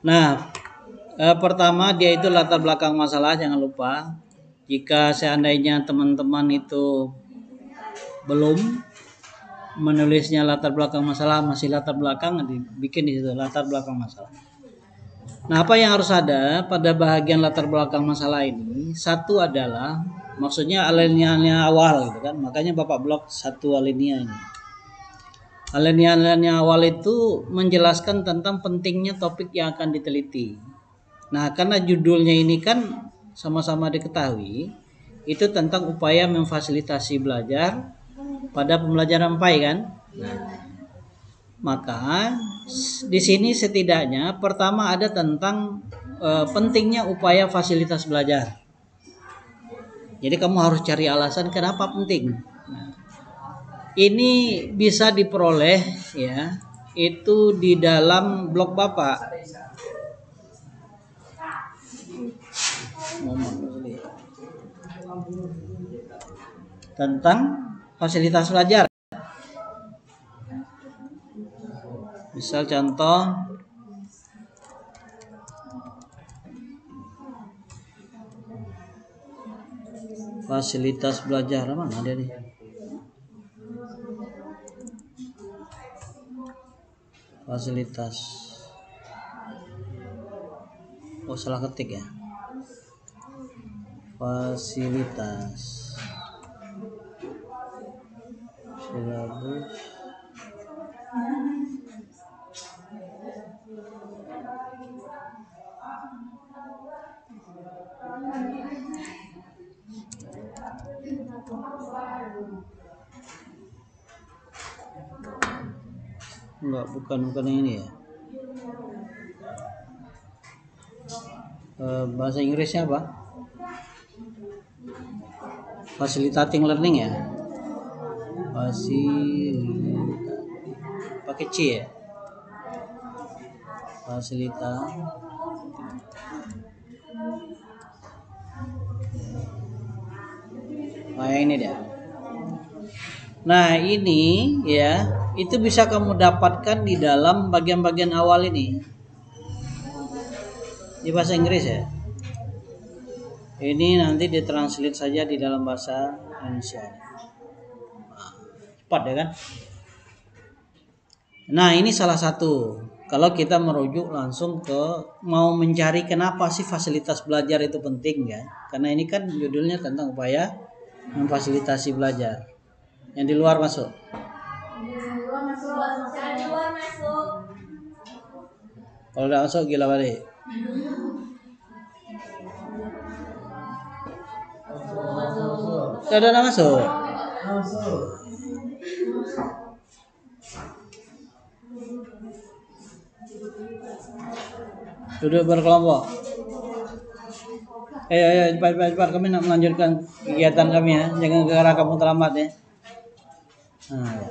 Nah, pertama dia itu latar belakang masalah, jangan lupa. Jika seandainya teman-teman itu belum menulisnya latar belakang masalah, masih latar belakang, dibikin di situ latar belakang masalah. Nah, apa yang harus ada pada bagian latar belakang masalah ini? Satu adalah, maksudnya alinea awal gitu kan. Makanya Bapak blok satu alinea ini. Alinea awal itu menjelaskan tentang pentingnya topik yang akan diteliti. Nah, karena judulnya ini kan sama-sama diketahui, itu tentang upaya memfasilitasi belajar pada pembelajaran PAI kan. Nah, maka di sini setidaknya pertama ada tentang pentingnya upaya fasilitas belajar. Jadi kamu harus cari alasan kenapa penting. Nah, ini bisa diperoleh ya, itu di dalam blog Bapak. Tentang fasilitas belajar. Misal contoh fasilitas belajar mana ada nih? Fasilitas. Oh, salah ketik ya. Fasilitas. Silabus. Enggak, bukan yang ini ya. Bahasa Inggrisnya apa? Facilitating learning ya. Pakai C ya. Fasilita. Oh, yang ini dia. Nah, ini ya, itu bisa kamu dapatkan di dalam bagian-bagian awal ini. Di bahasa Inggris ya. Ini nanti ditranslate saja di dalam bahasa Indonesia. Cepat ya kan? Nah, ini salah satu. Kalau kita merujuk langsung ke mau mencari kenapa sih fasilitas belajar itu penting ya? Karena ini kan judulnya tentang upaya memfasilitasi belajar. Yang di luar masuk. Kalau udah masuk gila balik. Sudah masuk. Duduk berkelompok. Ayo, cepat. Kami nak melanjutkan kegiatan kami ya. Jangan gara kamu terlambat ya. Nah, ya.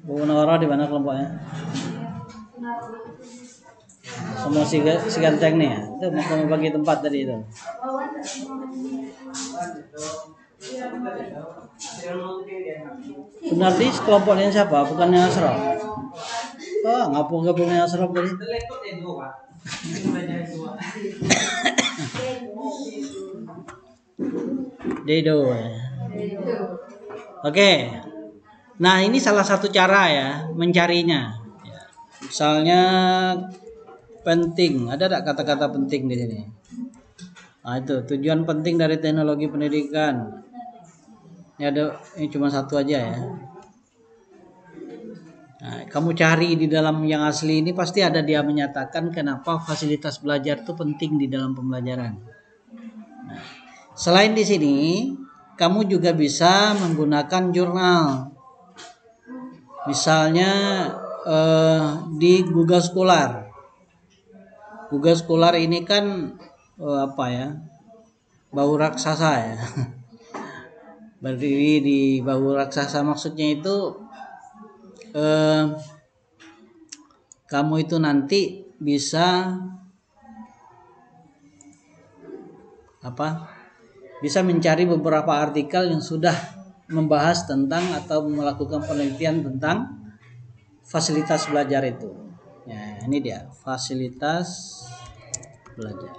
Bu Nora di mana kelompoknya? Semua si ganteng nih ya. Itu mau bagi tempat tadi itu. Berarti kelompoknya siapa? Bukannya Asraf? Oh, gabungnya Asraf tadi. Dedo. Oke. Nah, ini salah satu cara ya mencarinya. Misalnya penting, ada tak kata-kata penting di sini? Nah, itu tujuan penting dari teknologi pendidikan. Ini cuma satu aja ya. Nah, kamu cari di dalam yang asli ini pasti ada dia menyatakan kenapa fasilitas belajar itu penting di dalam pembelajaran. Nah, selain di sini, kamu juga bisa menggunakan jurnal. Misalnya di Google Scholar. Google Scholar ini kan apa ya? Bahu raksasa ya. Berdiri di bahu raksasa, maksudnya itu kamu itu nanti bisa apa? Bisa mencari beberapa artikel yang sudah membahas tentang atau melakukan penelitian tentang fasilitas belajar itu. Ya, ini dia fasilitas belajar.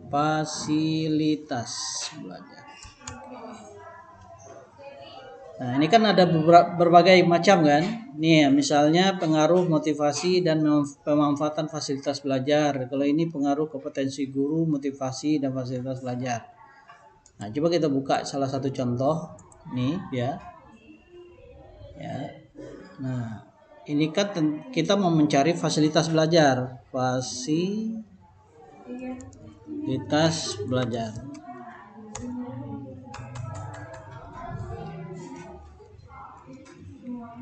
Fasilitas belajar. Nah, ini kan ada berbagai macam kan. Nih, misalnya pengaruh motivasi dan pemanfaatan fasilitas belajar. Kalau ini pengaruh kompetensi guru, motivasi dan fasilitas belajar. Nah, coba kita buka salah satu contoh. Nih, ya. Ya. Nah, ini kan kita mau mencari fasilitas belajar. Fasilitas belajar.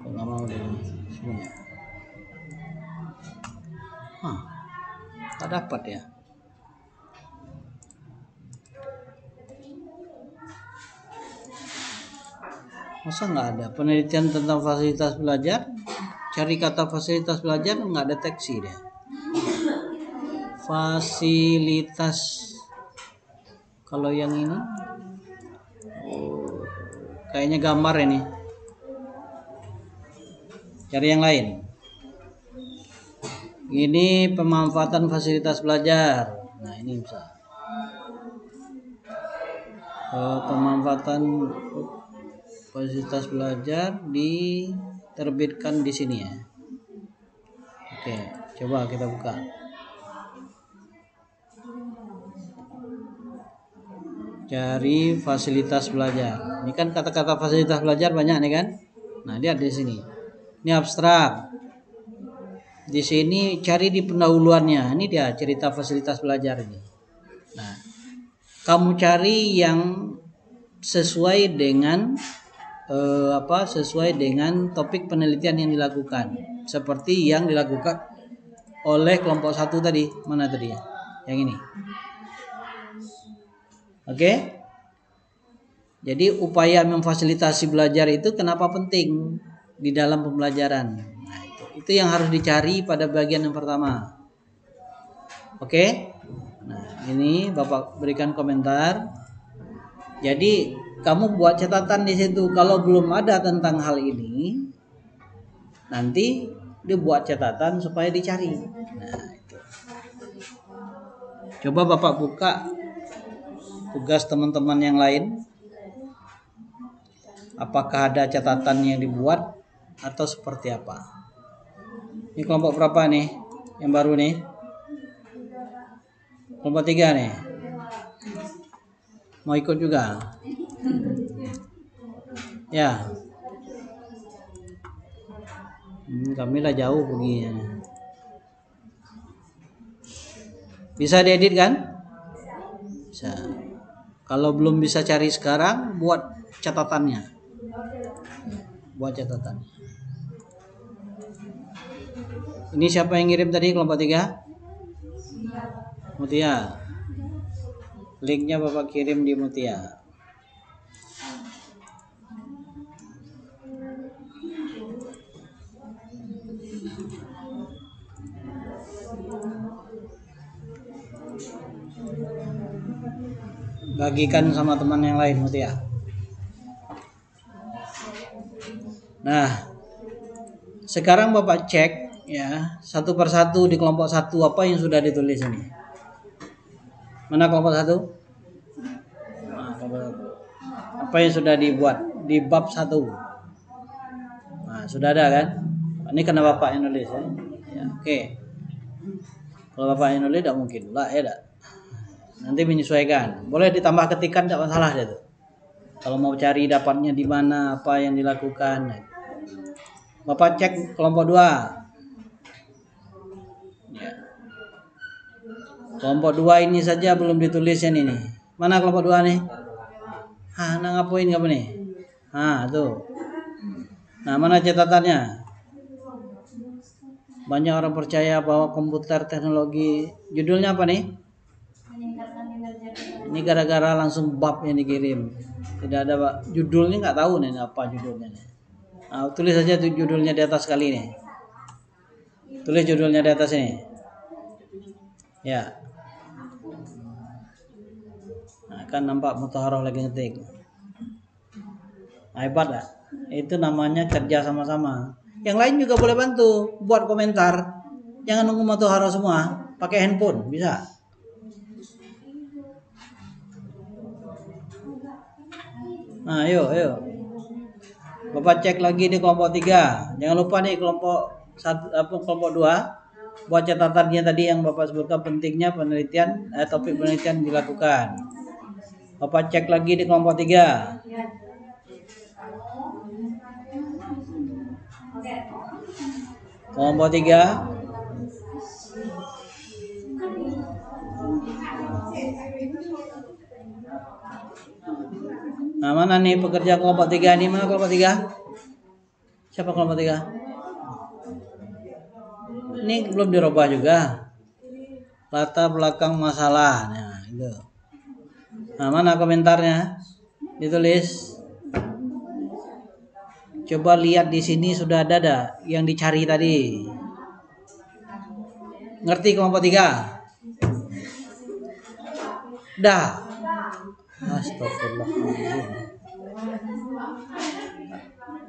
Nggak mau deh sini. Tak dapat ya. Masa nggak ada penelitian tentang fasilitas belajar? Cari kata fasilitas belajar nggak deteksi deh. Fasilitas. Kalau yang ini, kayaknya gambar ini. Cari yang lain. Ini pemanfaatan fasilitas belajar. Nah, ini bisa. Pemanfaatan fasilitas belajar diterbitkan di sini ya. Oke, coba kita buka. Cari fasilitas belajar. Ini kan kata-kata fasilitas belajar banyak nih kan? Nah, dia di sini. Ini abstrak. Di sini cari di pendahuluannya. Ini dia cerita fasilitas belajar ini. Nah, kamu cari yang sesuai dengan sesuai dengan topik penelitian yang dilakukan. Seperti yang dilakukan oleh kelompok 1 tadi. Mana tadi ya? Yang ini. Oke? Jadi upaya memfasilitasi belajar itu kenapa penting di dalam pembelajaran? Nah, itu yang harus dicari pada bagian yang pertama. Oke? Nah, ini Bapak berikan komentar. Jadi kamu buat catatan di situ. Kalau belum ada tentang hal ini, nanti dibuat catatan supaya dicari. Nah, itu. Coba Bapak buka tugas teman-teman yang lain. Apakah ada catatan yang dibuat atau seperti apa? Ini kelompok berapa nih? Yang baru nih? Kelompok 3 nih. Mau ikut juga? Ya. Kami lah jauh perginya. Bisa diedit kan? Bisa. Kalau belum bisa cari sekarang, buat catatannya. Buat catatan. Ini siapa yang ngirim tadi kelompok 3? Mutia. Linknya Bapak kirim di Mutia. Bagikan sama teman yang lain Mutia. Nah, sekarang Bapak cek ya satu persatu di kelompok 1 apa yang sudah ditulis ini. Mana kelompok 1? Nah, kelompok 1. Apa yang sudah dibuat di bab 1? Nah, sudah ada kan? Ini karena Bapak yang nulis ya. Ya, oke. Kalau Bapak yang nulis tidak mungkin lah ya tak? Nanti menyesuaikan. Boleh ditambah ketikan tidak masalah dia tuh. Kalau mau cari dapatnya di mana, apa yang dilakukan. Bapak cek kelompok 2. Ya. Kelompok 2 ini saja belum ditulisnya ini. Mana kelompok 2 nih? Nah ngapain kamu nih? Tuh. Nah, mana catatannya? Banyak orang percaya bahwa komputer teknologi. Judulnya apa nih? Ini gara-gara langsung bab yang dikirim. Tidak ada Pak. Judulnya nggak tahu nih apa judulnya nih. Nah, tulis saja tuh judulnya di atas kali nih. Tulis judulnya di atas ini. Ya. Nah, kan nampak Mutahharah lagi ngetik. Hebat lah. Itu namanya kerja sama-sama. Yang lain juga boleh bantu buat komentar. Jangan nunggu Mutahharah semua, pakai handphone bisa. Nah, ayo. Bapak cek lagi di kelompok 3. Jangan lupa nih kelompok 2 buat catatannya tadi yang Bapak sebutkan pentingnya penelitian topik penelitian dilakukan. Bapak cek lagi di kelompok 3. Kelompok 3. Nah, mana nih pekerja kelompok 3 ini? Mana kelompok 3? Siapa kelompok 3? Ini belum dirubah juga. Latar belakang masalah. Nah, itu. Nah, mana komentarnya? Ditulis. Coba lihat di sini sudah ada yang dicari tadi. Ngerti kelompok 3? Dah. Astagfirullahaladzim.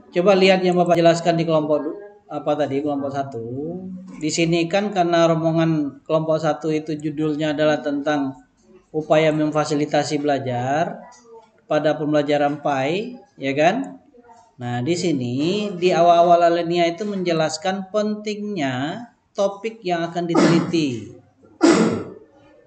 Coba lihat yang Bapak jelaskan di kelompok kelompok 1. Di sini kan karena rombongan kelompok 1 itu judulnya adalah tentang upaya memfasilitasi belajar pada pembelajaran PAI, ya kan? Nah, di sini di awal-awal alinea itu menjelaskan pentingnya topik yang akan diteliti.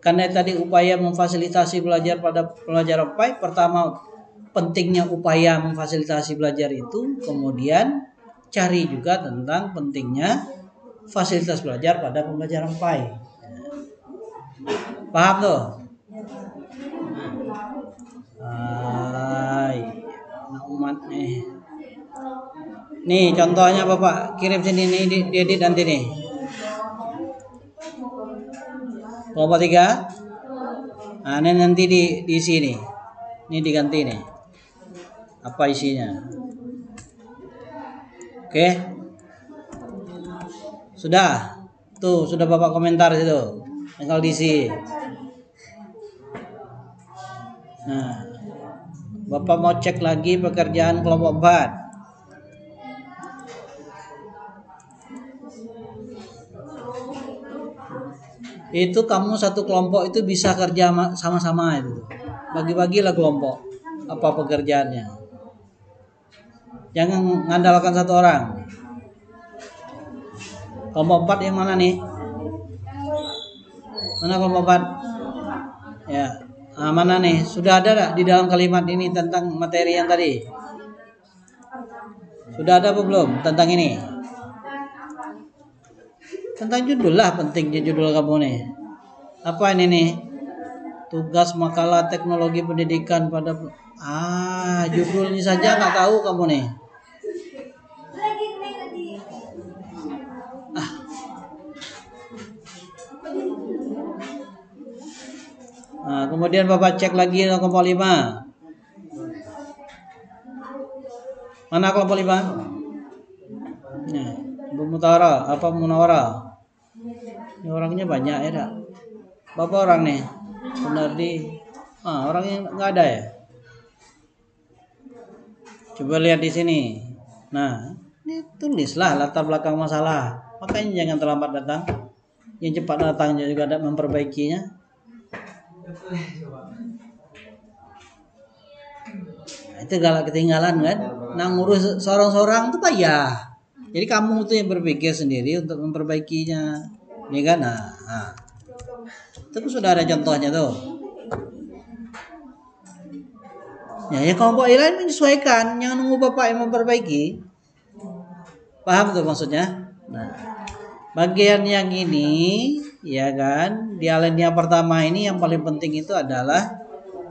Karena tadi upaya memfasilitasi belajar pada pembelajaran PAI, pertama pentingnya upaya memfasilitasi belajar itu, kemudian cari juga tentang pentingnya fasilitas belajar pada pembelajaran PAI. Paham tuh? Umat nih. Nih contohnya Bapak kirim sini nih diedit nanti nih. Kelompok 3. Nah, ini nanti di sini. Ini diganti nih. Apa isinya? Oke. Sudah. Tuh, sudah Bapak komentar situ. Tinggal diisi. Nah, Bapak mau cek lagi pekerjaan kelompok 4. Itu kamu satu kelompok itu bisa kerja sama-sama itu. Bagi-bagilah kelompok apa pekerjaannya. Jangan mengandalkan satu orang. Kelompok 4 yang mana nih? Mana kelompok 4? Ya. Nah, mana nih? Sudah ada gak di dalam kalimat ini tentang materi yang tadi? Sudah ada apa belum tentang ini? Tentang judul lah, pentingnya judul kamu nih. Apa ini nih? Tugas makalah teknologi pendidikan pada judulnya saja nggak tahu kamu nih. Nah, kemudian Bapak cek lagi kelompok 5. Mana kelompok 5? Nah, Mutahharah apa Munawwarah? Ini orangnya banyak ya, dak? Berapa orang nih? Sunardi. Orangnya nggak ada ya? Coba lihat di sini. Nah, ini tulislah latar belakang masalah. Makanya jangan terlambat datang. Yang cepat datangnya juga ada memperbaikinya. Nah, itu galak ketinggalan kan? Nah, ngurus seorang-seorang tuh payah. Jadi kamu tuh yang berpikir sendiri untuk memperbaikinya. Ini kan? Nah. Itu sudah ada contohnya tuh. Ya kelompok lain menyesuaikan, jangan nunggu Bapak yang memperbaiki. Paham tuh maksudnya? Nah, bagian yang ini, ya kan, di alinea pertama ini yang paling penting itu adalah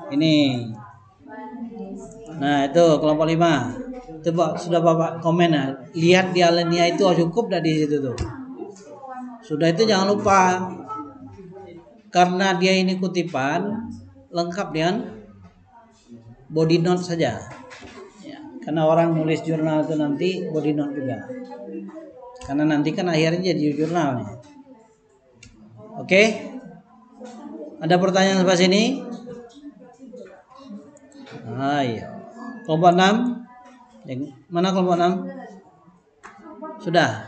ini. Nah, itu kelompok 5. Itu sudah Bapak komen ya. Lihat di alinea itu cukup dah di situ tuh. Sudah itu jangan lupa. Karena dia ini kutipan lengkap dengan body note saja. Ya, karena orang nulis jurnal itu nanti body note juga. Karena nanti kan akhirnya jadi jurnal nih. Oke? Ada pertanyaan sampai sini? Ayo. Kelompok 6. Yang mana kelompok 6? Sudah.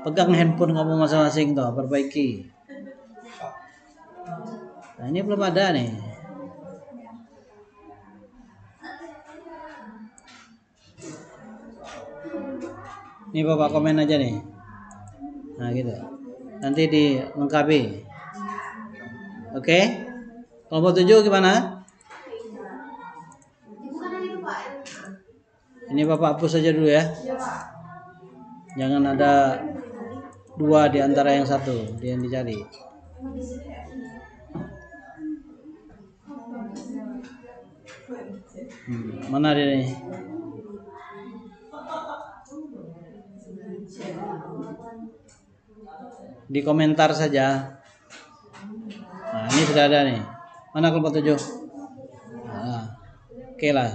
Pegang handphone kamu masing-masing tuh, perbaiki. Nah, ini belum ada nih. Ini Bapak komen aja nih. Nah, gitu. Nanti dilengkapi. Oke? Kelompok 7 gimana? Ini Bapak hapus aja dulu ya. Jangan ada 2 di antara yang 1 yang dicari. Mana dia nih? Di komentar saja. Nah, ini sudah ada nih. Mana kelompok 7? Nah, oke lah.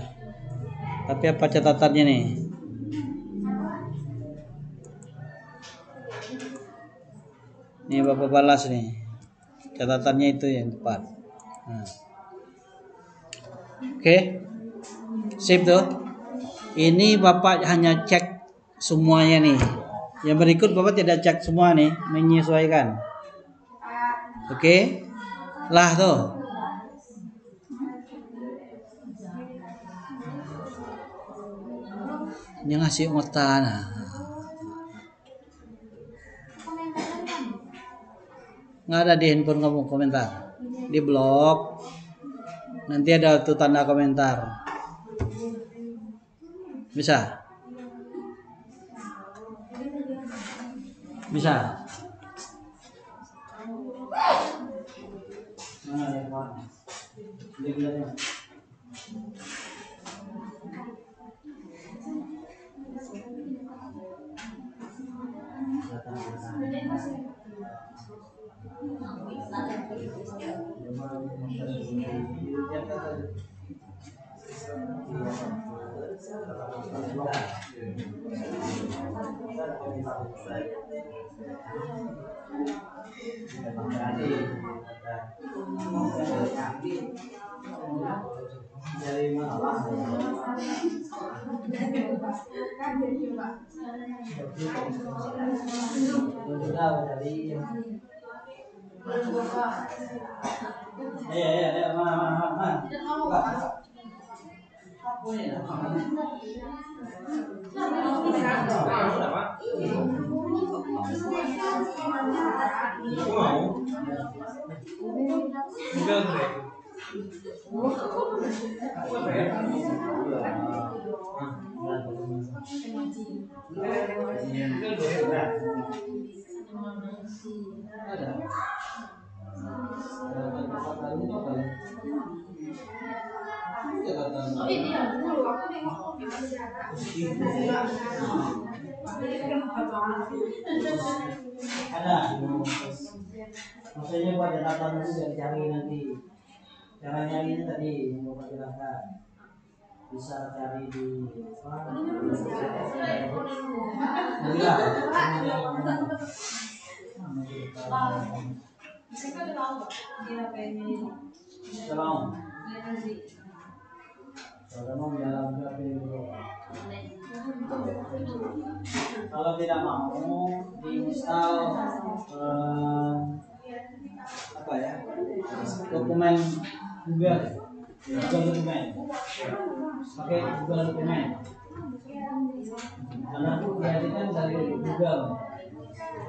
Tapi apa catatannya nih? Ini Bapak balas nih. Catatannya itu yang tepat. Nah. Oke. Sip tuh. Ini Bapak hanya cek semuanya nih. Yang berikut Bapak tidak cek semua nih, menyesuaikan. Oke. Lah tuh. Ini ngasih ngotan. Nggak ada di handphone kamu komentar. Di blok. Nanti ada tuh tanda komentar. Bisa? Bisa? Ada. Maksudnya buat catatan dulu biar cari nanti. Cara nyarinya tadi yang Bapak jelaskan. Bisa cari di apa? Kalau tidak mau diinstal apa ya, dokumen Google dokumen, pakai Google dokumen karena dia kan dari Google.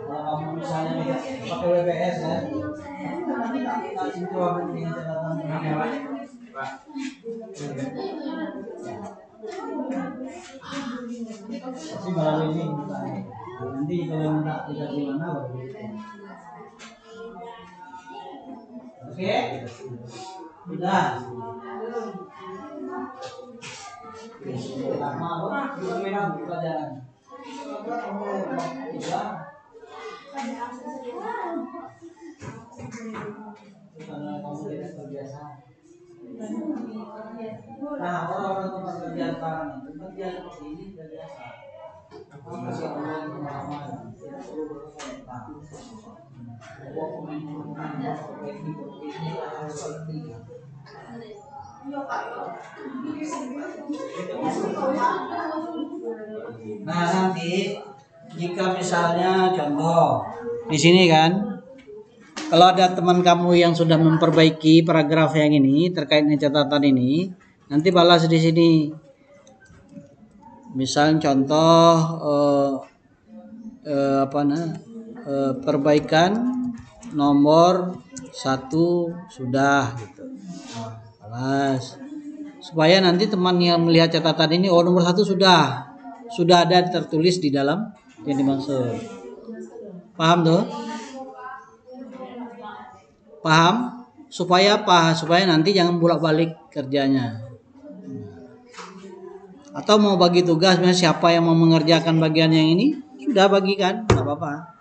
Kalau kamu misalnya pakai WPS ya, kasih jawab dengan catatan Pak. Pasti melalui link nanti kalau minta tidak gimana baru. Oke, sudah. Lama banget kita pelajaran. Karena kamu tidak terbiasa. Nah, orang-orang tempat kerja sekarang itu kerja seperti ini sudah biasa. Masih orang yang pengalaman, tidak perlu berkomentar. Nah, nanti jika misalnya contoh di sini kan, kalau ada teman kamu yang sudah memperbaiki paragraf yang ini terkait dengan catatan ini, nanti balas di sini. Misal contoh perbaikan nomor 1 sudah gitu. Balas. Supaya nanti teman yang melihat catatan ini, oh nomor 1 sudah ada tertulis di dalam yang dimaksud. Paham tuh? Paham? Supaya nanti jangan bolak-balik kerjanya. Atau mau bagi tugas, siapa yang mau mengerjakan bagian yang ini, sudah bagikan, nggak apa-apa.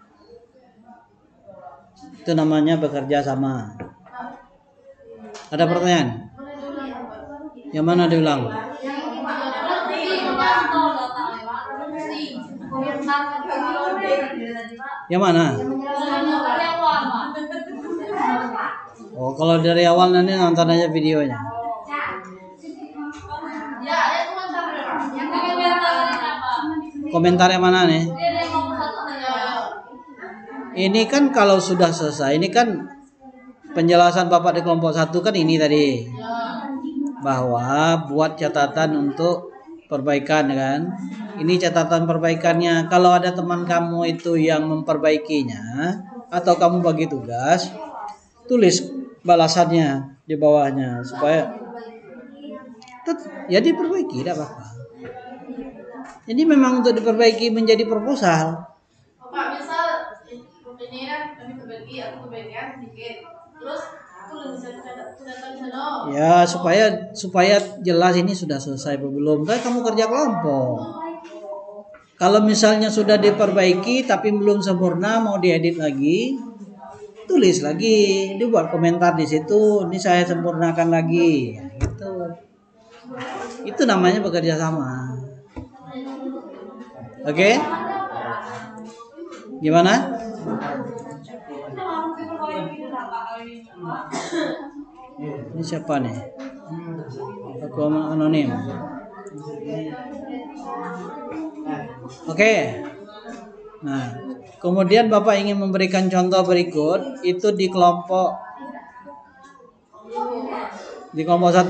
Itu namanya bekerja sama. Ada pertanyaan? Yang mana diulang? Yang mana? Oh, kalau dari awal nanti nonton aja videonya. Komentar yang mana nih? Ini kan kalau sudah selesai, ini kan penjelasan Bapak di kelompok 1 kan ini tadi. Bahwa buat catatan untuk perbaikan kan. Ini catatan perbaikannya. Kalau ada teman kamu itu yang memperbaikinya atau kamu bagi tugas, tulis balasannya di bawahnya supaya ya diperbaiki, tidak apa-apa. Jadi memang untuk diperbaiki menjadi proposal. Pak, misal ini kan kami perbaiki, aku perbaikan sedikit. Terus tulis catatan di sana. Ya, supaya jelas ini sudah selesai atau belum. Tapi kamu kerja kelompok. Kalau misalnya sudah diperbaiki tapi belum sempurna, mau diedit lagi, tulis lagi, dibuat komentar di situ. Ini saya sempurnakan lagi, gitu. Itu namanya bekerja sama. Oke? Gimana? Ini siapa nih? Aku anonim. Oke. Nah, kemudian Bapak ingin memberikan contoh berikut itu di kelompok 1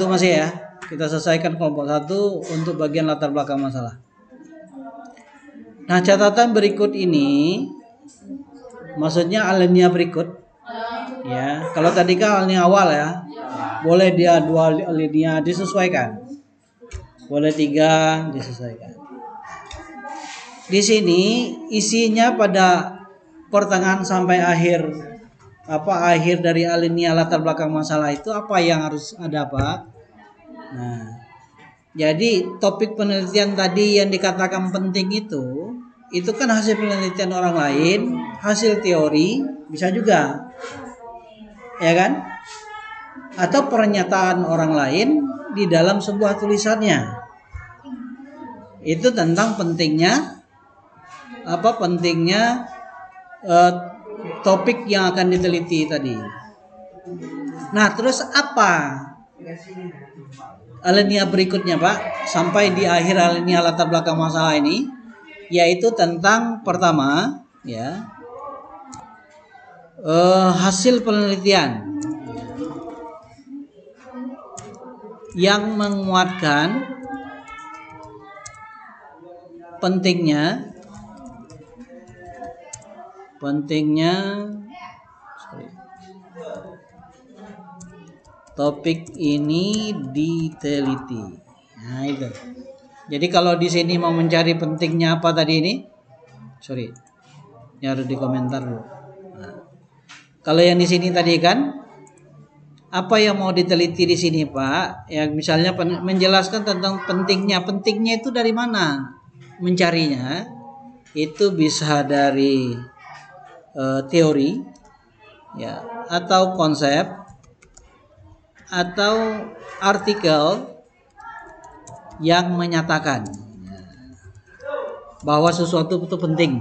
masih ya. Kita selesaikan kelompok 1 untuk bagian latar belakang masalah. Nah, catatan berikut ini maksudnya alinea berikut. Ya, kalau tadi kan alinea awal ya. Boleh dia 2 alinea disesuaikan. Boleh 3 disesuaikan. Di sini isinya pada pertengahan sampai akhir dari alinea latar belakang masalah itu apa yang harus ada, Pak? Nah, jadi topik penelitian tadi yang dikatakan penting itu kan hasil penelitian orang lain, hasil teori, bisa juga. Ya kan? Atau pernyataan orang lain di dalam sebuah tulisannya. Itu tentang pentingnya topik yang akan diteliti tadi. Nah, terus apa alinea berikutnya, Pak? Sampai di akhir alinea latar belakang masalah ini, yaitu tentang pertama, ya, hasil penelitian yang menguatkan pentingnya topik ini diteliti. Nah, itu. Jadi kalau di sini mau mencari pentingnya apa tadi ini? Ini harus dikomentar dulu. Nah, kalau yang di sini tadi kan apa yang mau diteliti di sini, Pak? Ya, misalnya menjelaskan tentang pentingnya itu dari mana? Mencarinya itu bisa dari teori, ya, atau konsep, atau artikel yang menyatakan bahwa sesuatu itu penting.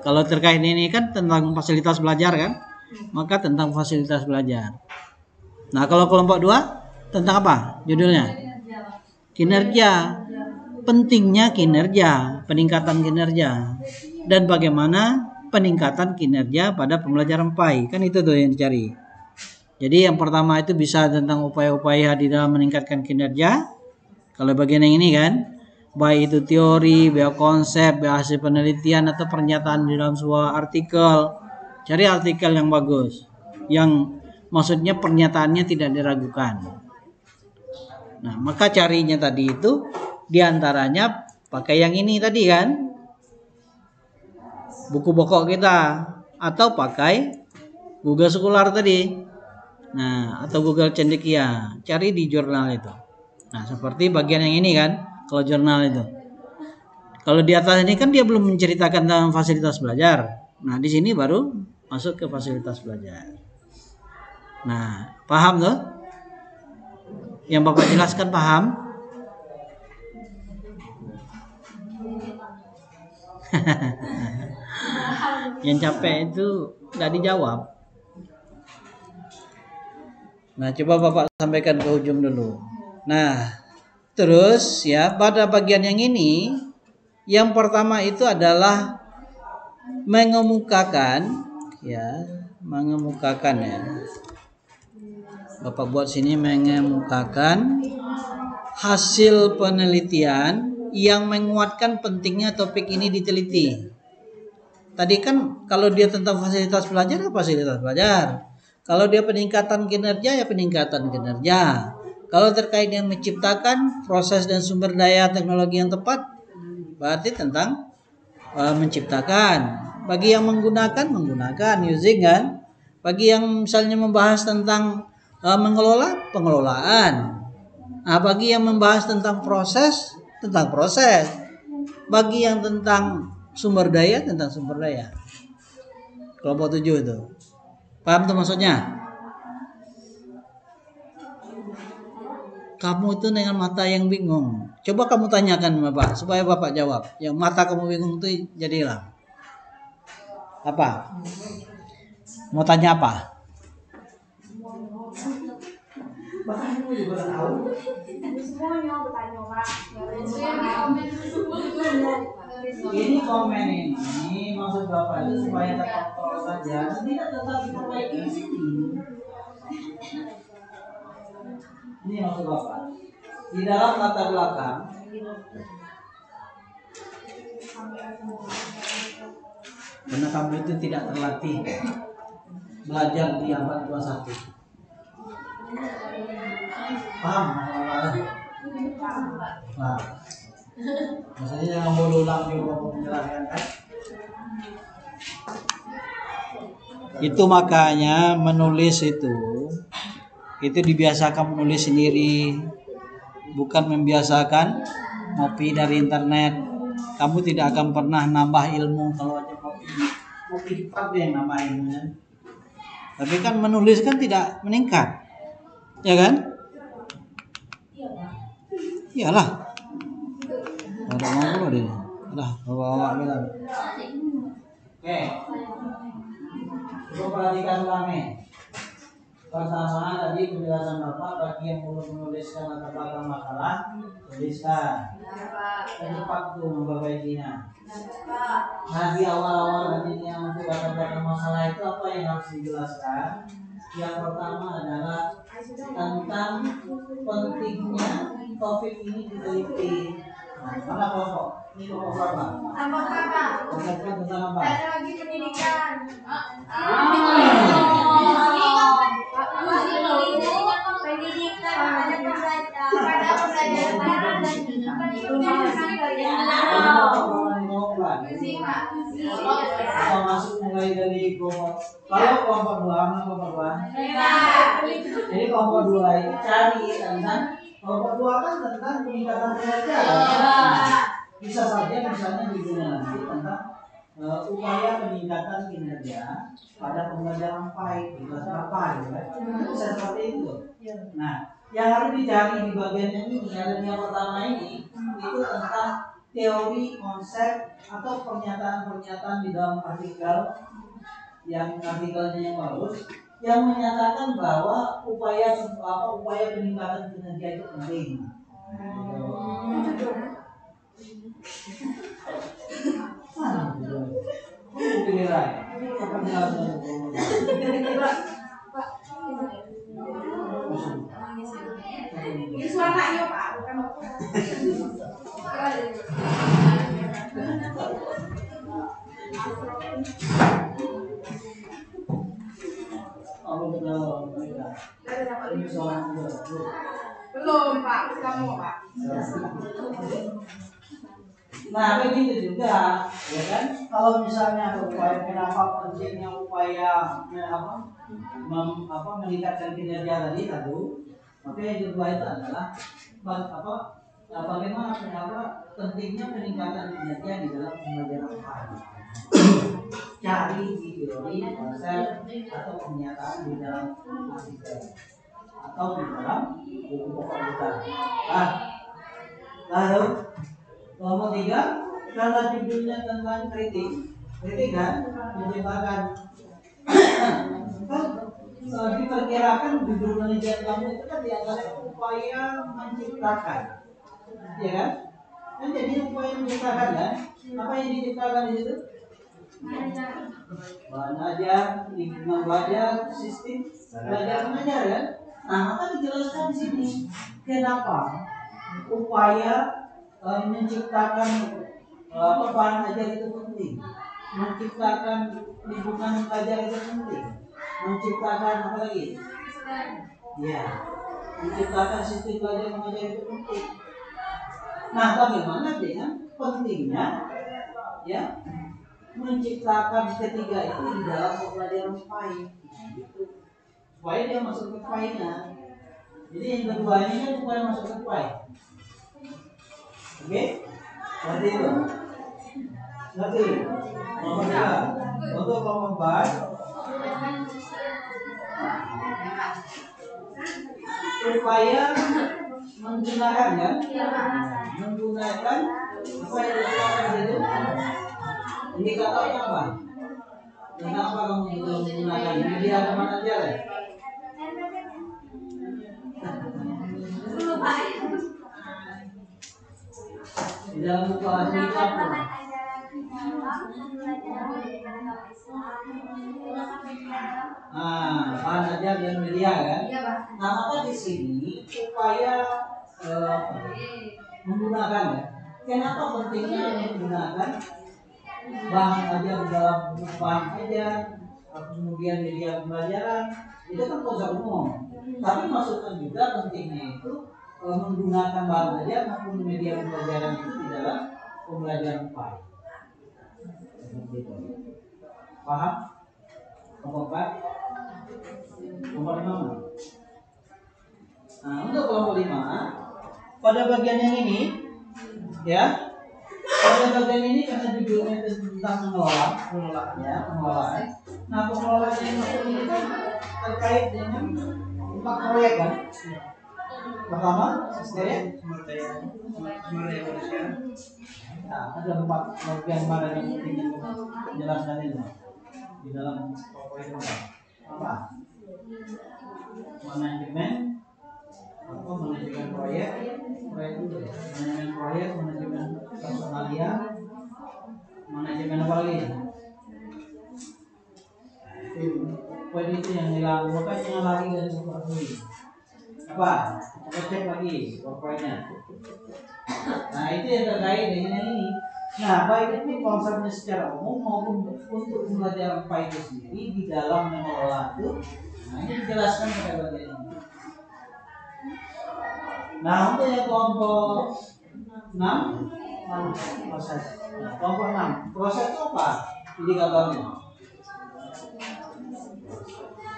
Kalau terkait ini kan tentang fasilitas belajar kan, maka tentang fasilitas belajar. Nah, kalau kelompok 2 tentang apa judulnya? Kinerja. Pentingnya kinerja, peningkatan kinerja, dan bagaimana peningkatan kinerja pada pembelajaran PAI. Kan itu tuh yang dicari. Jadi yang pertama itu bisa tentang upaya-upaya di dalam meningkatkan kinerja. Kalau bagian yang ini kan, baik itu teori, baik konsep, baik hasil penelitian atau pernyataan di dalam sebuah artikel. Cari artikel yang bagus, yang maksudnya pernyataannya tidak diragukan. Nah, maka carinya tadi itu diantaranya pakai yang ini tadi kan, buku pokok kita, atau pakai Google Scholar tadi. Nah, atau Google Cendekia, cari di jurnal itu. Nah, seperti bagian yang ini kan, kalau jurnal itu. Kalau di atas ini kan dia belum menceritakan tentang fasilitas belajar. Nah, di sini baru masuk ke fasilitas belajar. Nah, paham tuh? Yang Bapak jelaskan paham? Yang capek itu nggak dijawab. Nah, coba Bapak sampaikan ke ujung dulu. Nah, terus ya pada bagian yang ini, yang pertama itu adalah mengemukakan ya. Bapak buat sini mengemukakan hasil penelitian yang menguatkan pentingnya topik ini diteliti. Tadi kan kalau dia tentang fasilitas belajar ya fasilitas belajar. Kalau dia peningkatan kinerja ya peningkatan kinerja. Kalau terkait yang menciptakan proses dan sumber daya teknologi yang tepat, berarti tentang menciptakan. Bagi yang menggunakan using kan. Bagi yang misalnya membahas tentang mengelola, pengelolaan. Nah, bagi yang membahas tentang proses. Bagi yang tentang sumber daya, tentang sumber daya. Kelompok 7 itu. Paham tuh maksudnya? Kamu itu dengan mata yang bingung. Coba kamu tanyakan Bapak, supaya Bapak jawab. Yang mata kamu bingung itu jadilah. Apa? Mau tanya apa? Ini komen ini maksud Bapak itu supaya terkontrol saja. Tidak tetap diperbaiki di sini. Ini maksud Bapak. Di dalam latar belakang karena kamu itu tidak terlatih belajar di abad 21. Paham? Nah, maksudnya jangan bodoh ulang juga penjelasan kan? Itu makanya menulis itu dibiasakan menulis sendiri, bukan membiasakan ngopi dari internet. Kamu tidak akan pernah nambah ilmu kalau aja ngopi yang nambah ilmunya. Tapi kan menulis kan tidak meningkat, ya kan? Iyalah. Ada ngobrol deh. Udah, bawa bilang. Oke. Coba perhatikan ulangi. Pertama tadi penjelasan Bapak bagi yang belum menuliskan latar belakang makalah, tuliskan. Cepat tuh memperbaikinya. Nah di awal-awal nanti yang untuk latar belakang masalah itu apa yang harus dijelaskan? Yang pertama adalah tentang pentingnya topik ini diteliti. Nah, mana kelompok? Ini kelompok berapa? Kelompok tentang apa? Ada lagi pendidikan. Kita masuk mulai dari kelompok. Kalau kelompok 2, kelompok 2. Jadi kelompok 2 ini cari tentang kelompok 2 kan tentang peningkatan kinerja. Bisa saja misalnya judulnya nanti tentang upaya peningkatan kinerja pada pembelajaran PAI di kelas berapa gitu kan. Bisa seperti itu. Nah, yang harus dicari di bagian yang ini, yang pertama ini itu tentang teori, konsep atau pernyataan-pernyataan di dalam artikel yang artikelnya yang bagus yang menyatakan bahwa upaya peningkatan kinerja itu penting. Ini suaranya Pak, bukan belum Pak, kamu Pak. Nah, begitu juga, ya kan? Kalau misalnya upaya kenapa pentingnya upaya meningkatkan kinerja tadi satu, maka yang kedua itu adalah bagaimana pentingnya peningkatan kinerja di dalam pembelajaran cari di teori, konsep atau pernyataan di dalam artikel atau di dalam buku pokok kita. Lalu nomor 3, karena judulnya tentang kritik kan menciptakan diperkirakan judul penelitian kamu itu kan diantaranya upaya menciptakan, ya kan? Kan jadi upaya menciptakan kan? Apa yang diciptakan di situ? Bahan ajar, lingkungan belajar, sistem belajar mengajar kan? Nah, maka dijelaskan di sini kenapa upaya menciptakan bahan ajar itu penting, menciptakan lingkungan belajar itu penting, menciptakan apa lagi? Ya, menciptakan sistem belajar mengajar itu penting. Nah, bagaimana dengan pentingnya ya menciptakan ketiga itu di dalam pembelajaran PAI, supaya dia masuk ke PAI-nya. Jadi yang kedua ini kan supaya masuk ke PAI. Oke? Berarti itu. Nanti nomor 2 untuk nomor 4 upaya menggunakan ya, menggunakan apa yang dikatakan itu indikatornya apa? Kenapa kamu menggunakan media kemana aja ya? Di dalam buku asli itu apa? Bahan ajar dan media kan? Nah, maka di sini upaya menggunakan ya. Kenapa pentingnya menggunakan bahan ajar dalam bahan ajar, kemudian media pembelajaran itu kan konsep umum. Tapi masukkan juga pentingnya itu menggunakan bahan ajar maupun media pembelajaran itu di dalam pembelajaran PAI. Paham? Nomor 4, nomor 5. Nah, untuk kelompok 5 pada bagian yang ini ya, pada bagian ini karena judulnya tentang pengelolaan. Nah, pengelolaan yang masuk ini kan terkait dengan 4 proyek kan. Pertama, proyek sumber daya manusia. Nah, ada 4 bagian mana yang ingin menjelaskan ini di dalam proyek apa? Manajemen proyek itu, manajemen proyek, manajemen personalia, manajemen apa lagi? Poin itu yang hilang, makanya lagi dari buku ini. Apa? Kita cek lagi poinnya. Nah, itu yang terkait dengan ini. Nah, baik itu konsepnya secara umum maupun untuk pembelajaran PAI itu sendiri di dalam mengelola itu. Nah, ini dijelaskan pada bagian ini. Nah, untuk yang kelompok 6 proses. Nah, kelompok 6 proses itu apa? Indikatornya.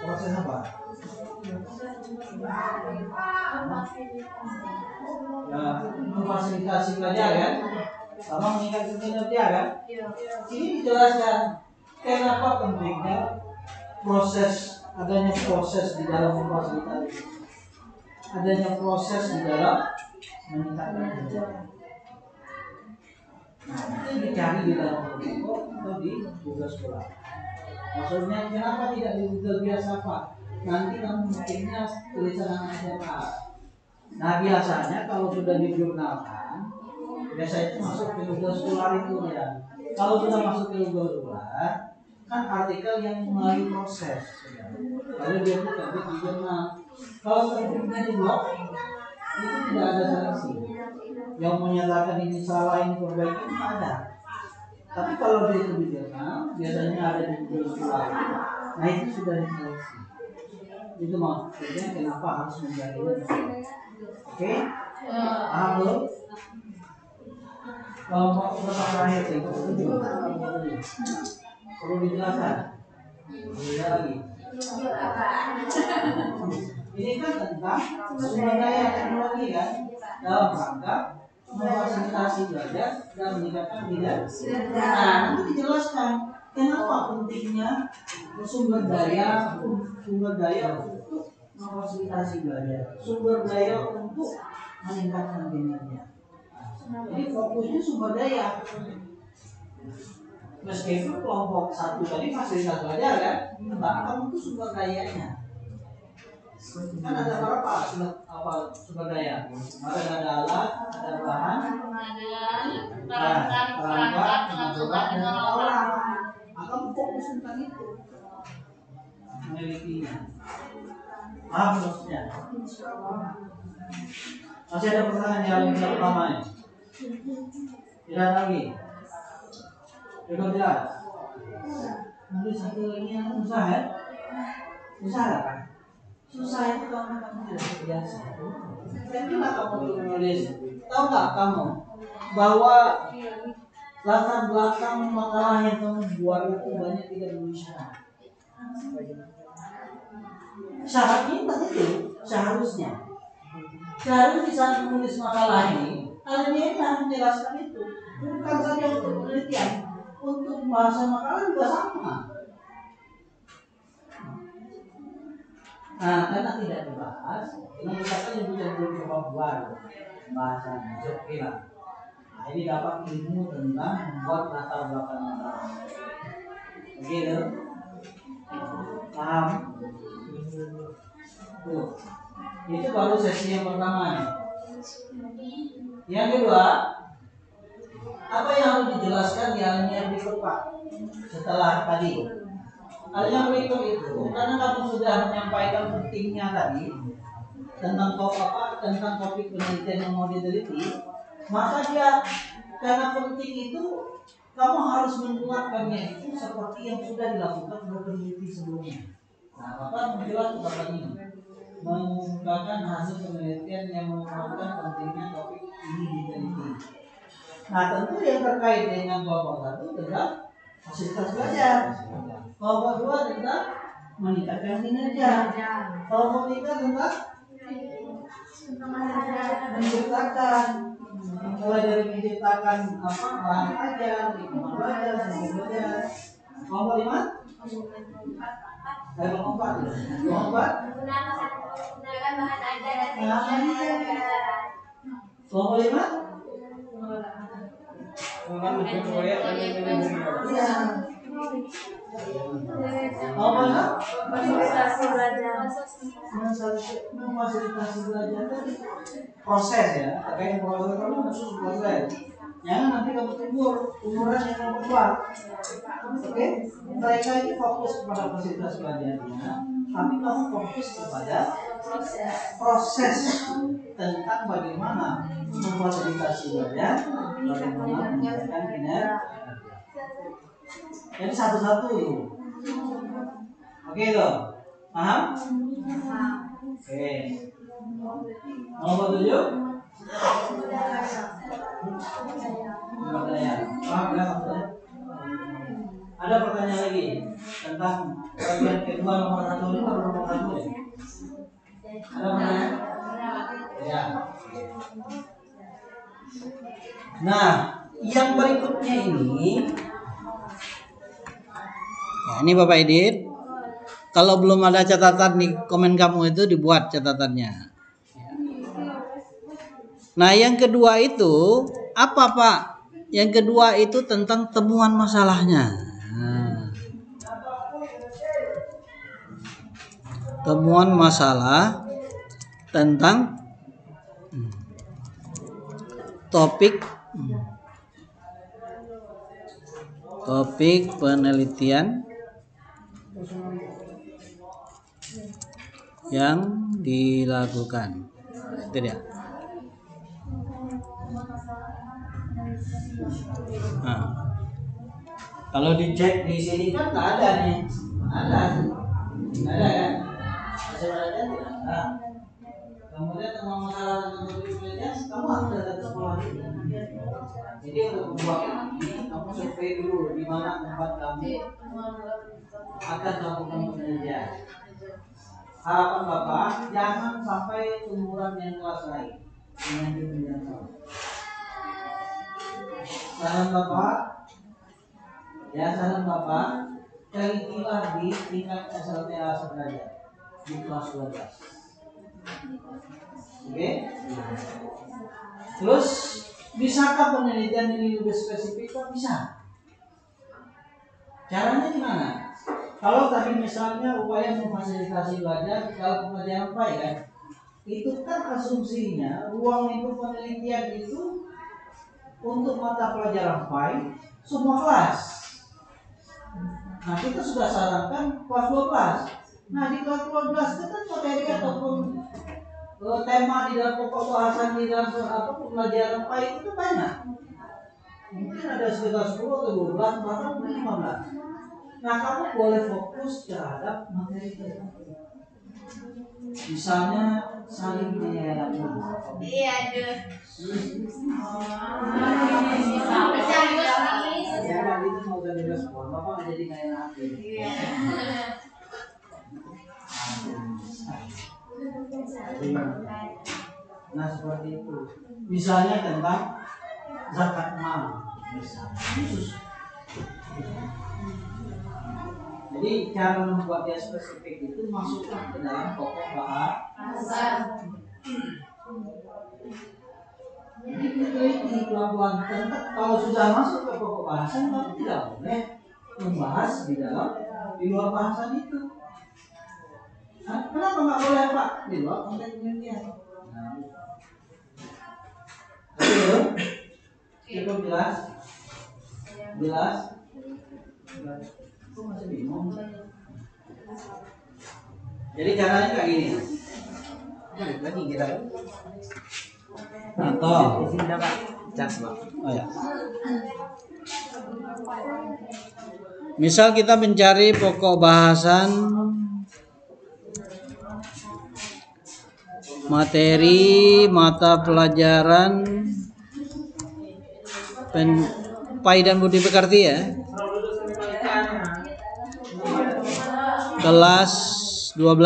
Proses apa? Ya, memfasilitasi belajar kan, sama meningkatkan kinerja kan. Ini dijelaskan kenapa pentingnya adanya proses di dalam memfasilitasi, adanya proses di dalam meningkatkan kinerja. Itu dicari di dalam buku atau di Google Scholar. Maksudnya kenapa tidak di Google biasa Pak? Nanti kamu bikinnya tulisan anak SMA. Nah biasanya kalau sudah dijurnalkan, biasanya itu masuk ke Google Scholar itu ya. Kalau sudah masuk ke Google Scholar, kan artikel yang melalui proses. Lalu dia itu terbit di jurnal. Kalau terbitnya di blog, itu tidak ada seleksi. Yang menyatakan ini salah, ini perbaiki, tidak ada. Tapi kalau dia itu di jurnal, biasanya ada di Google Scholar. Nah itu sudah diseleksi. Itu maksudnya kenapa harus mencarinya. Oke? Paham belum? Kalau mau terakhir itu perlu dijelaskan. Beda lagi. Ini kan tentang sumber daya teknologi kan, dalam rangka memfasilitasi belajar dan meningkatkan minat. Nah, nanti dijelaskan kenapa pentingnya sumber daya untuk memfasilitasi belajar, sumber daya untuk meningkatkan kinerja. Jadi fokusnya sumber daya. Meskipun kelompok satu tadi fasilitas belajar kan, kamu itu sumber dayanya. Kan ada berapa sumber daya? Ada alat, ada bahan, perangkat, pengaturan, dan orang. Kamu fokus tentang itu, menelitinya. Maksudnya. Masih ada pertanyaan yang pertama ini? Tidak lagi. Cukup jelas. Nanti satu lagi yang susah ya? Susah kan? Susah itu kalau kamu tidak terbiasa. Itulah kamu menulis. Tahu nggak kamu bahwa latar belakang makalah yang kamu buat itu banyak tidak memenuhi syarat. Syaratnya itu seharusnya. Seharusnya di saat menulis makalah ini, kalian harus menjelaskan itu. Bukan saja untuk penelitian, untuk bahasa makalah juga sama. Nah, karena tidak dibahas, misalkan yang belum coba buat bahasa Jogja. Nah, ini dapat ilmu tentang membuat latar belakang makalah. Begitu? Paham? Tuh. Itu baru sesi yang pertama nih. Yang kedua, apa yang harus dijelaskan di hal yang berikut Pak? Setelah tadi, hal yang berikut itu, karena kamu sudah menyampaikan pentingnya tadi tentang topik penelitian yang mau diteliti, maka dia karena penting itu kamu harus menerapkannya itu seperti yang sudah dilakukan oleh peneliti sebelumnya. Nah, maka muncullah kata ini mengungkapkan hasil penelitian yang menunjukkan pentingnya topik ini diteliti. Nah, tentu yang terkait dengan kelompok satu tentang fasilitas belajar, kelompok dua tentang meningkatkan kinerja, kelompok tiga tentang menciptakan, mulai dari menciptakan bahan ajar, lingkungan belajar, sampai belajar. Kelompok lima, kelompok empat, kelompok lima. Iya. Memfasilitasi belajar tadi proses ya, terkait proses kamu khusus proses. Jangan nanti kamu umuran yang kamu buat. Oke, mereka ini fokus kepada fasilitas belajarnya, tapi kamu fokus kepada proses tentang bagaimana memfasilitasi belajar, bagaimana meningkatkan kinerja. Jadi satu-satu itu. Oke toh? Paham? Oke. Nomor 7. Paham ya maksudnya? Ada pertanyaan lagi tentang bagian kedua nomor 1 ini atau nomor 1 ya? Ada pertanyaan? Ya. Nah, yang berikutnya ini. Ya, ini Bapak Edit. Kalau belum ada catatan di komen kamu itu dibuat catatannya. Nah, yang kedua itu apa Pak? yang kedua itu tentang temuan masalahnya. Nah, temuan masalah tentang topik penelitian yang dilakukan. Itu dia. Nah, kalau dicek di sini kan nggak ada nih, ada kan? Sebenarnya tidak ada. Kemudian tentang masalah tentang penelitian, kamu harus datang ke sekolah ini. Jadi untuk membuat ini, kamu survei dulu di mana tempat kamu akan melakukan penelitian. Harapan Bapak jangan sampai umuran yang kelas lain dengan yang sama. Saran Bapak, telitilah di tingkat SLTA sederajat di kelas 12. Oke? Terus bisakah penelitian ini lebih spesifik? Kok bisa? Caranya gimana? Kalau tadi misalnya upaya memfasilitasi belajar dalam pembelajaran PAI kan, itu kan asumsinya ruang lingkup penelitian itu untuk mata pelajaran PAI semua kelas. Nah kita sudah sarankan kelas 12. Nah di kelas 12 itu kan materi ataupun tema di dalam pokok bahasan di dalam pembelajaran PAI itu banyak. Mungkin ada sekitar 10 atau 12 bahkan mungkin 15. Nah kamu boleh fokus terhadap materi tertentu. Misalnya saling menyayangi. Iya, ada. Ya kan itu mau jadi respon, Bapak jadi nggak enak. Iya. Nah seperti itu. Misalnya tentang zakat mal, misalnya khusus. Jadi cara membuat dia spesifik itu masukkan ke dalam pokok bahasa. Jadi diteliti pelan-pelan. Kalau sudah masuk ke pokok bahasan, kamu tidak boleh membahas di luar bahasan itu. Nah, kenapa nggak boleh Pak? Di luar konteks penelitian. Cukup jelas? Jelas? Aku masih bingung. Jadi caranya kayak gini. Lagi kita. Atau di sini dapat cas, Pak. Oh ya. Misal kita mencari pokok bahasan materi mata pelajaran PAI dan Budi Pekerti ya. Kelas 12.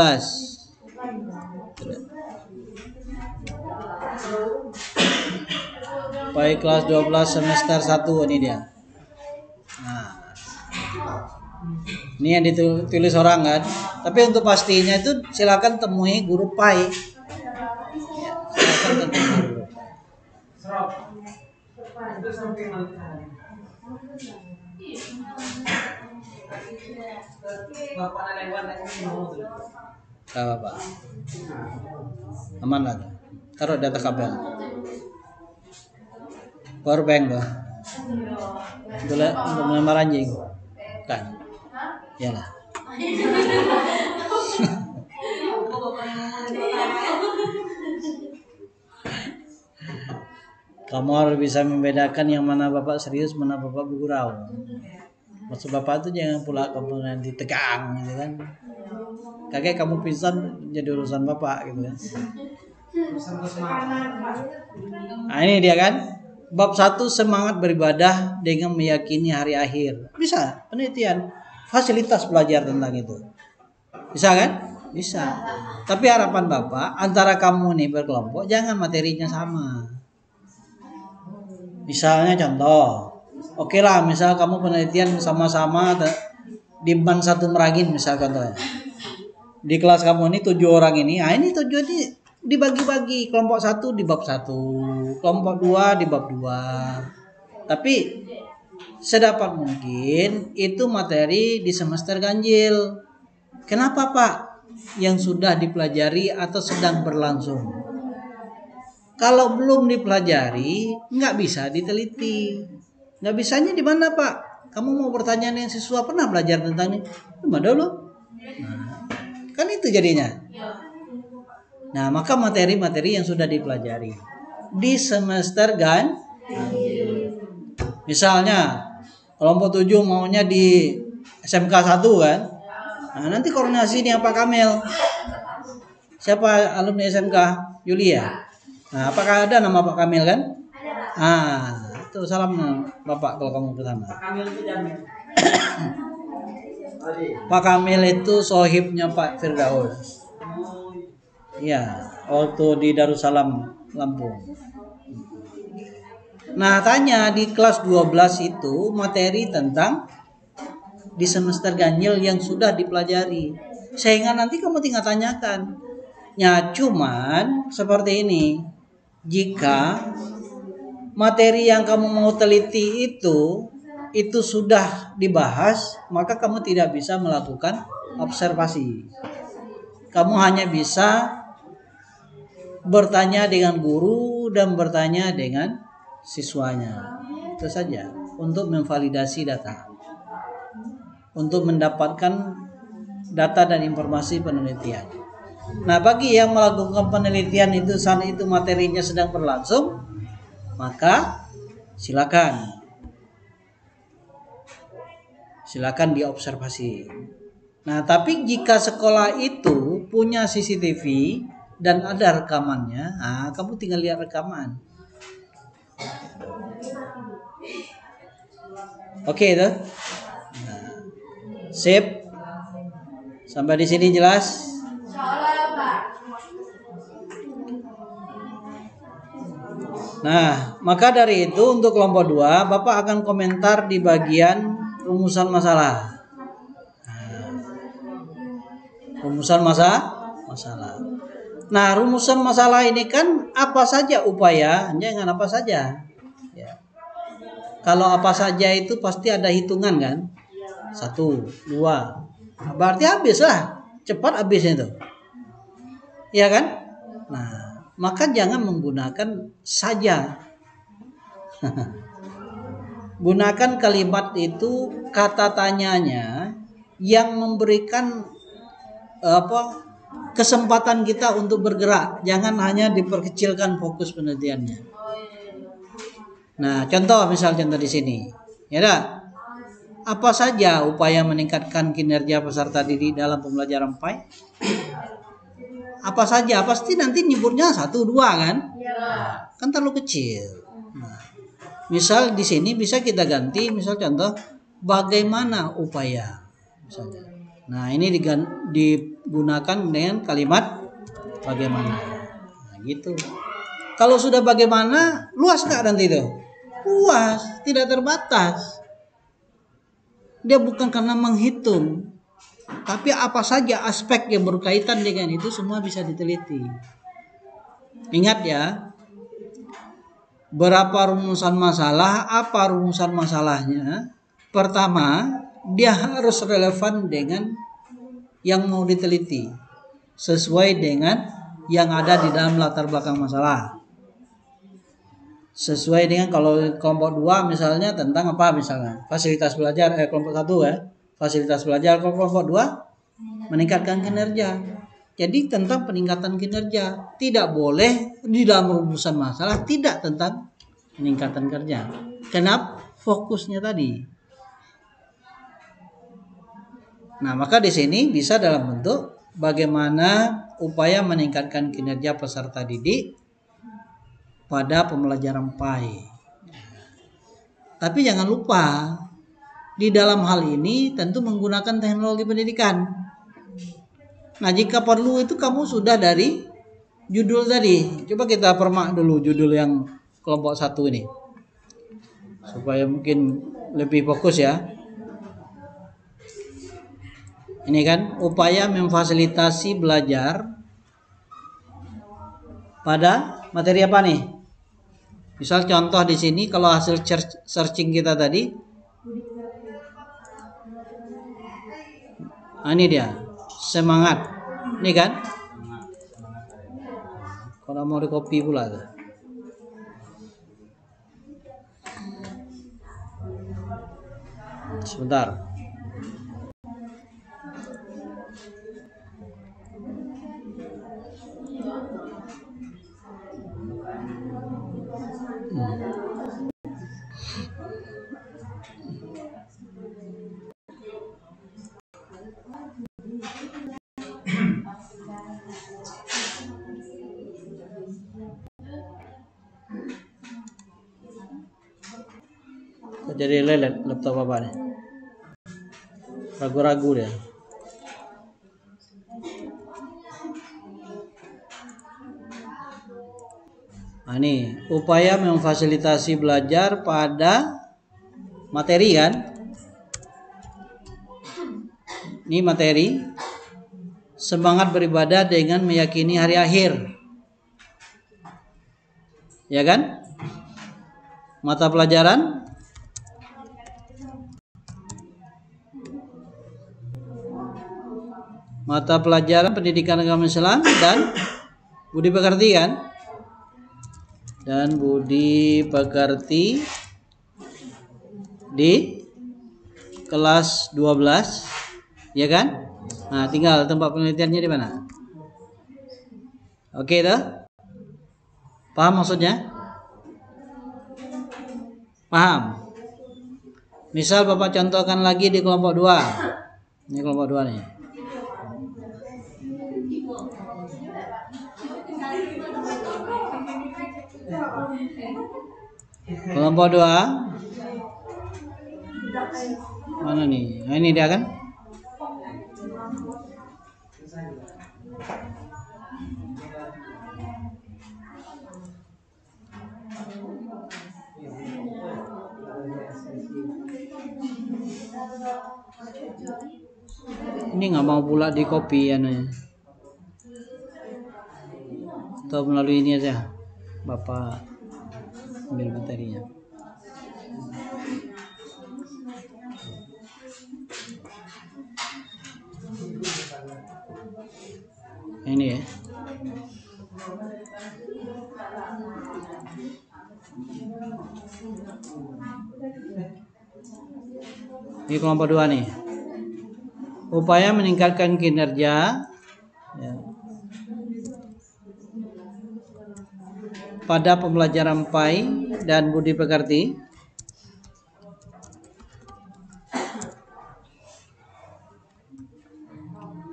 PAI kelas 12 semester 1 ini dia. Nah. Ini yang ditulis orang kan. Tapi untuk pastinya itu silakan temui guru PAI. Silakan temui guru. Pak. Aman lah. Taruh data kabel. Power bank loh. Untuk melamar anjing. Kan. Iyalah. Kamu harus bisa membedakan yang mana Bapak serius, mana Bapak bergurau. Maksud Bapak itu jangan pula kamu nanti tegang gitu kan. Kakek kamu pingsan jadi urusan Bapak gitu kan. Nah ini dia kan. Bab 1 semangat beribadah dengan meyakini hari akhir. Bisa penelitian fasilitas belajar tentang itu. Bisa kan? Bisa. Tapi harapan Bapak antara kamu nih berkelompok jangan materinya sama. Misalnya contoh, oke lah, misal kamu penelitian sama-sama di ban 1 Meragin misal contohnya. Di kelas kamu ini 7 orang ini, ini tujuannya dibagi-bagi. Kelompok 1 di bab 1, kelompok 2 di bab 2. Tapi sedapat mungkin itu materi di semester ganjil. Kenapa Pak? Yang sudah dipelajari atau sedang berlangsung. Kalau belum dipelajari, nggak bisa diteliti. Nggak bisanya di mana Pak? Kamu mau bertanya dengan siswa pernah belajar tentang ini? Mana dulu? Nah, kan itu jadinya. Nah, maka materi-materi yang sudah dipelajari di semester misalnya kelompok 7 maunya di SMK 1 kan. Nah, nanti koordinasi dengan Pak Kamil. Siapa alumni SMK? Yulia. Nah, apakah ada nama Pak Kamil kan? Itu salam Bapak kalau kamu ke sana. Pak Kamil itu sohibnya Pak Firdaus. Iya, waktu di Darussalam Lampung. Nah, tanya di kelas 12 itu materi tentang di semester ganjil yang sudah dipelajari. Sehingga nanti kamu tinggal tanyakan. Ya, cuman seperti ini. Jika materi yang kamu mau teliti itu sudah dibahas, maka kamu tidak bisa melakukan observasi. Kamu hanya bisa bertanya dengan guru dan bertanya dengan siswanya. Itu saja untuk memvalidasi data. Untuk mendapatkan data dan informasi penelitian. Nah, bagi yang melakukan penelitian itu saat itu materinya sedang berlangsung, maka silakan diobservasi. Nah, tapi jika sekolah itu punya CCTV dan ada rekamannya, kamu tinggal lihat rekaman. Oke, itu. Nah, sip. Sampai di sini jelas? Nah, maka dari itu untuk kelompok 2, Bapak akan komentar di bagian rumusan masalah. Rumusan masalah. Nah, rumusan masalah ini kan apa saja upaya, jangan apa saja. Ya. Kalau apa saja itu pasti ada hitungan kan? 1, 2. Berarti habis lah. Cepat habisnya itu. Ya kan? Nah, maka jangan menggunakan saja. Gunakan kalimat itu, kata tanyanya yang memberikan kesempatan kita untuk bergerak. Jangan hanya diperkecilkan fokus penelitiannya. Nah, contoh di sini. Ya dah. Apa saja upaya meningkatkan kinerja peserta didik dalam pembelajaran PAI? Apa saja? Pasti nanti nyebutnya 1, 2 kan? Kan terlalu kecil. Nah, misal di sini bisa kita ganti, misal contoh bagaimana upaya misalnya. Nah, ini digunakan dengan kalimat bagaimana. Nah, gitu. Kalau sudah bagaimana, luas nggak nanti itu? Luas, tidak terbatas. Dia bukan karena menghitung, tapi apa saja aspek yang berkaitan dengan itu semua bisa diteliti. Ingat ya, berapa rumusan masalah, apa rumusan masalahnya? Pertama, dia harus relevan dengan yang mau diteliti, sesuai dengan yang ada di dalam latar belakang masalah. Sesuai dengan kalau kelompok 2 misalnya tentang apa misalnya? Fasilitas belajar, kelompok 1 ya. Fasilitas belajar, kelompok 2 meningkatkan kinerja. Jadi tentang peningkatan kinerja. Tidak boleh di dalam rumusan masalah tidak tentang peningkatan kerja. Kenapa? Fokusnya tadi. Nah, maka di sini bisa dalam bentuk bagaimana upaya meningkatkan kinerja peserta didik pada pembelajaran PAI. Tapi jangan lupa, di dalam hal ini tentu menggunakan teknologi pendidikan. Nah, jika perlu itu kamu sudah dari judul tadi. Coba kita permak dulu judul yang kelompok 1 ini. Supaya mungkin lebih fokus ya. Ini kan upaya memfasilitasi belajar pada materi apa nih? Misal contoh di sini kalau hasil searching kita tadi, ini dia semangat, ini kan? Kalau mau di copy pula tuh. Sebentar. Jadi lelet laptop apa nih? Ragu-ragu dia. Nah, ini upaya memfasilitasi belajar pada materi kan? Ini materi. Semangat beribadah dengan meyakini hari akhir. Ya kan? Mata pelajaran pendidikan agama Islam dan budi pekerti kan? Dan budi pekerti di kelas 12, ya kan? Nah, tinggal tempat penelitiannya di mana? Oke dah? Paham maksudnya? Paham? Misal Bapak contohkan lagi di kelompok 2. Ini kelompok 2 nih. Kelompok 2. Mana nih? Nah, ini dia kan? Ini nggak mau pula di copy anunya. Atau melalui ini aja. Bapak ambil materinya. Ini ya. Ini kelompok 2 nih. Upaya meningkatkan kinerja ya, pada pembelajaran PAI dan budi pekerti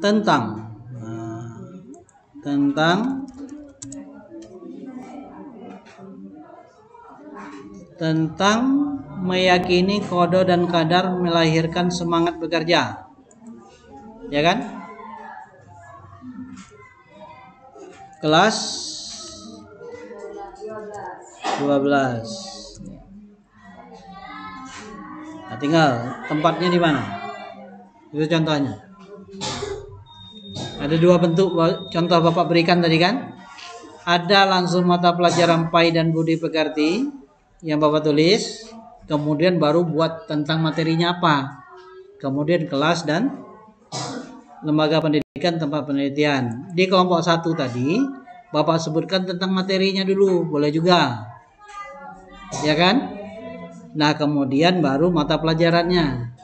tentang meyakini qada dan qadar melahirkan semangat bekerja. Ya kan? Kelas 12. Nah, tinggal tempatnya di mana? Itu contohnya. Ada 2 bentuk contoh Bapak berikan tadi kan? Ada langsung mata pelajaran PAI dan budi pekerti yang Bapak tulis, kemudian baru buat tentang materinya apa. Kemudian kelas dan lembaga pendidikan tempat penelitian. Di kelompok 1 tadi Bapak sebutkan tentang materinya dulu, boleh juga. Ya kan? Nah, kemudian baru mata pelajarannya.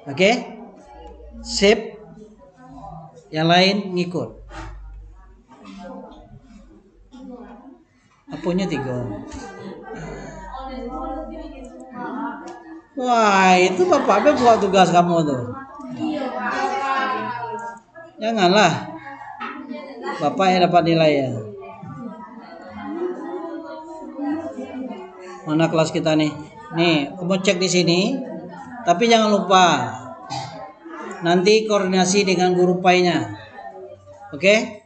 Oke? Sip. Yang lain ngikut. Apanya 3? Wah, itu Bapak buat tugas kamu tuh. Janganlah. Bapak yang dapat nilai ya. Mana kelas kita nih? Nih, kamu cek di sini. Tapi jangan lupa nanti koordinasi dengan guru PAI-nya. Oke?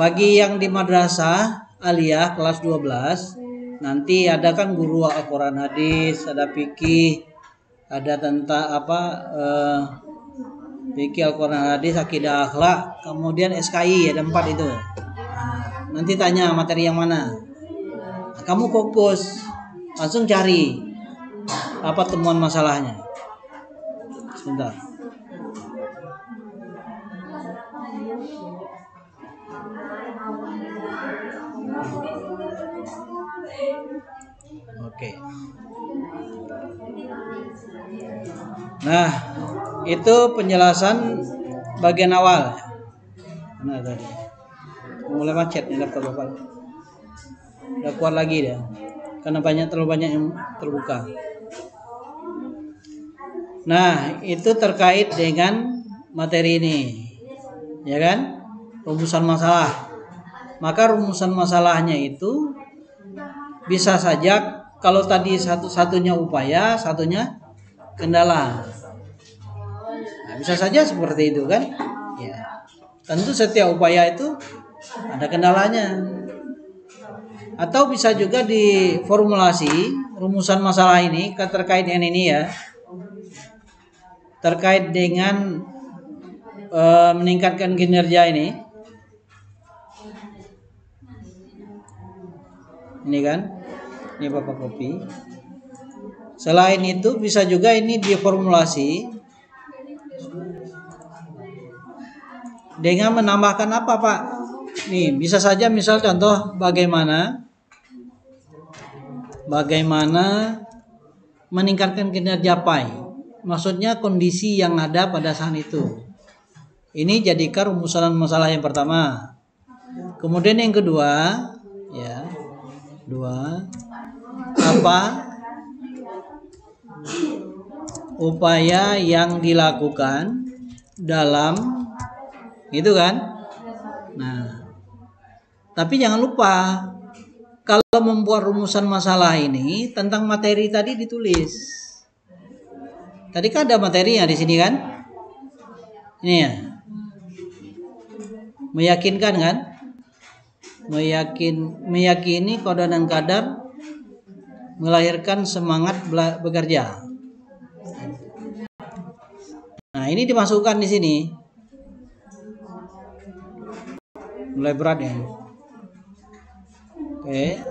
Bagi yang di madrasah aliyah kelas 12, nanti ada kan guru Al-Quran hadis, ada fikih, ada tentang fikih Al-Quran hadis, akidah akhlak, kemudian SKI, ada 4 itu. nanti tanya materi yang mana. Nah, kamu fokus, langsung cari apa temuan masalahnya. Sebentar. Oke. Nah, itu penjelasan bagian awal. Nah, tadi mulai macet nih laptop Bapak. Udah kuat lagi dia. Karena terlalu banyak yang terbuka. Nah, itu terkait dengan materi ini. Ya kan? Rumusan masalah. Maka rumusan masalahnya itu bisa saja kalau tadi satunya upaya, satunya kendala. Nah, bisa saja seperti itu kan? Ya. Tentu setiap upaya itu ada kendalanya. Atau bisa juga diformulasi rumusan masalah ini terkait dengan ini ya. Terkait dengan meningkatkan kinerja ini. Ini kan? Ini Bapak kopi. Selain itu bisa juga ini diformulasi dengan menambahkan apa Pak? Nih bisa saja misal contoh bagaimana meningkatkan kinerja PAI. Maksudnya kondisi yang ada pada saat itu. Ini jadikan rumusan masalah yang pertama. Kemudian yang kedua, ya, apa upaya yang dilakukan dalam itu kan? Nah, tapi jangan lupa kalau membuat rumusan masalah ini tentang materi tadi ditulis. Tadi kan ada materinya di sini kan? Ini ya. Meyakinkan kan? Meyakini qada dan qadar melahirkan semangat bekerja. Nah, ini dimasukkan di sini. Mulai berat ya. Oke.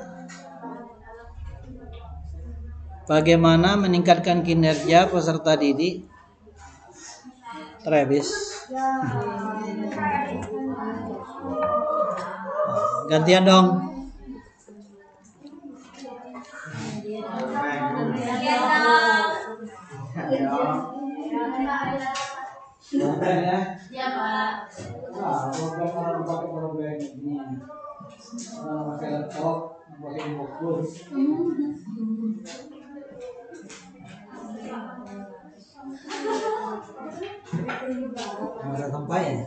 Bagaimana meningkatkan kinerja peserta didik? Travis. Gantian dong. Ya, Pak. Ada sampai ya?